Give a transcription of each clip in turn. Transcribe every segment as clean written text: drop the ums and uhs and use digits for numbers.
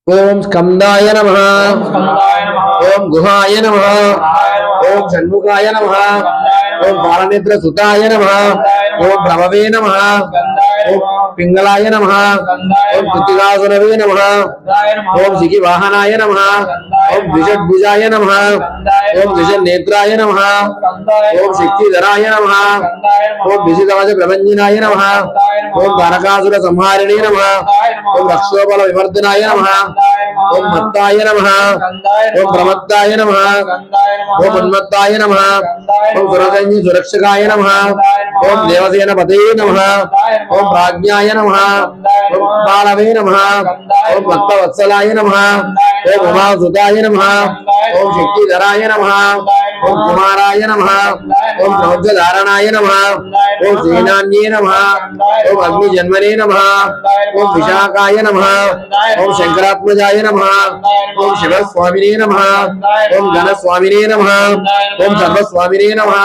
ओम स्कंदाय नमः। ओम गुहाय नमः। ओम षण्मुखाय नमः। ओम बालनेत्र सुताय नमः। ओम भ्रमवे नमः। ओम पिंगलाय नमः। ओम कृतिकासुरवे नमः। ओम सिखि वाहनाय नमः। ओम द्विषद्भुजाय नमः। ओम द्विषनेत्राय नमः। ओम शक्तिधराय नमः। ओम विशितवच प्रभंजनाय नमः। ओम तारकासुर संहारिणे नमः। ओम रक्षोबल विवर्धनाय नमः। ओम मत्ताय नमः। ओम प्रमत्ताय नमः। ओम उन्मत्ताय नमः। ओम सुरसंजी सुरक्षकाय नमः। ओम देवसेन पते नमः। ओम प्राज्ञाय नमः। ओम बालवे नमः। ओम भक्तवत्सलाय नमः। ओम उमासुताय नमः। ओम शक्तिधराय नमः। ओम कुमाराय नमः। ओम प्रौज्यधारणाय नमः। ओम सेनान्ये नमः। ओम अग्निजन्मने नमः। ओम विशाखाय नमः। ओम शंकरात्मजाय नमः। ओम शिवस्वामिने नमः। ओम गणस्वामिने नमः। ओम सर्वस्वामिने नमः।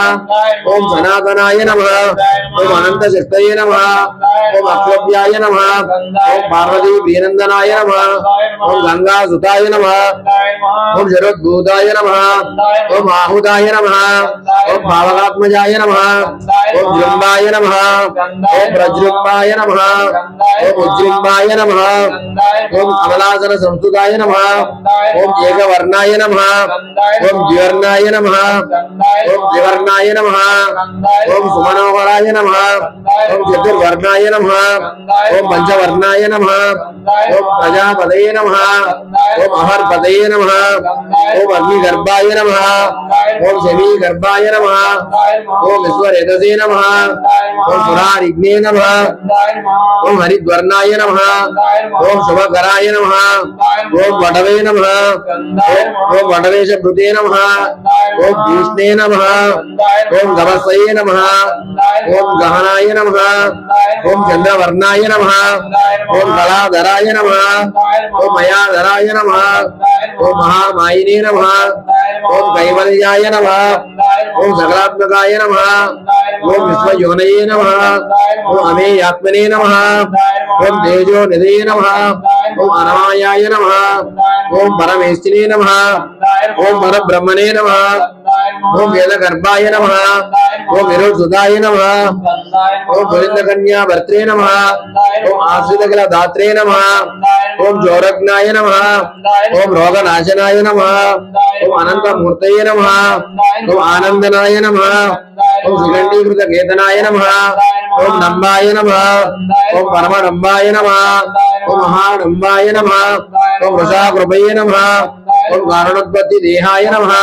ओम सनातनाय नमः। ओम अनंतशक्तये नमः। ओम अक्लव्याय नमः। ओम पार्वती प्रियनंदनाय नमः। ओम गंगासुताय नमः। ओम शरद्भूताय नमः। ओम आहुताय नमः। ओम भावकात्मजाय नमः। ओम जृंबाय नमः। ओम प्रजृंबाय नमः। ओम उज्जृंबाय नमः। ओम कमलासन संस्तुताय नमः। ओम एकवर्णाय नमः। ओम द्विवर्णाय नमः। ओम त्रिवर्णाय नमः। ओम सुमनोहराय नमः। ओम चतुर्वर्णाय नमः। ओम पंचवर्णाय नमः। ओम प्रजापतये नमः। ओम अहर्पतये नमः। ओम अग्निगर्भाय नमः। ओम शमीगर्भाय नमः। ओम विश्वरेतसे नमः। ओम सुरारिग्ने नमः। ओम हरिद्वर्णाय नमः। ओम शुभकराय नमः। ओम वटवे नमः। ओम वटवेशभृते नमः। ओम भीष्णे नमः। ओम गवस्वये नमः। ओम गहनाय नमः। ओम चंद्रवर्णाय नमः। ओम कलाधराय नमः। ओम मयाधराय नमः। ओम महामायिने नमः। ओम कैवल्याय नमः। ओम सकलात्मकाय नमः। ओम विश्वयोनये नमः। ओम अमेयात्मने नमः। ओम तेजो निधये नमः। ओम अनमायाय नमः। ओम परमेष्टिने नमः। ओम परब्रह्मणे नमः। ओम वेदगर्भाय नमः। ओम विरोधसुताय नमः। ओम गोविंदकन्या भर्त्रे नमः। ओम आश्रितकल दात्रे नमः। ओम जोरग्नाय नमः। ओम रोगनाशनाय नमः। ओम अनंतमूर्तये नमः। ओम आनंदनाय नमः। ओम सुगंधीकृत केतनाय नमः। ओम नंबाय नमः। ओम परमनंबाय नमः। ओम महानंबाय नमः। ओम वृषाकृपये नमः। ओम कारणोत्पत्ति देहाय नमः।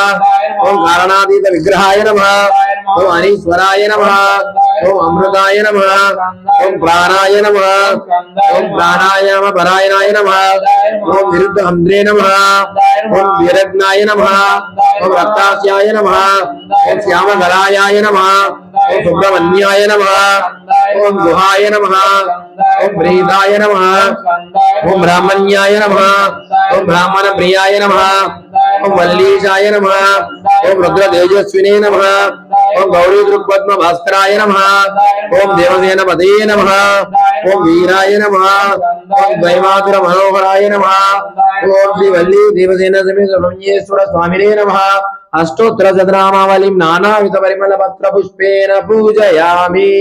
ओम कारणातीत विग्रहाय नमः। ओम अनीश्वराय नमः। ओम अमृताय नमः। ओम प्राणाय नमः। ओम प्राणायाम परायणाय नमः। ओम विरुद्ध हंद्रे नमः। ओम वीरज्ञाय नमः। ओम रक्तास्याय नमः। ओम श्यामगलायाय नमः। ओम सुब्रह्मण्याय नमः। ओम गुहाय नमः। ओम प्रीताय नमः। ओम ब्राह्मण्याय नमः। ओम ब्राह्मण प्रियाय नमः। ओम वल्लीशाय नमः। ओम रुद्र तेजस्विने नमः। ओम गौरी दृक्पद्म भास्कराय नमः। ओम देवसेन पदये नमः। ओम वीराय नमः। ओम द्वैमातुर मनोहराय नमः। ओम श्री वल्ली देवसेन समेत ब्रह्मेश्वर स्वामिने नमः। अष्टोत्तर शतनामावलिं नानाविध परिमल पत्र पुष्पेन पूजयामि।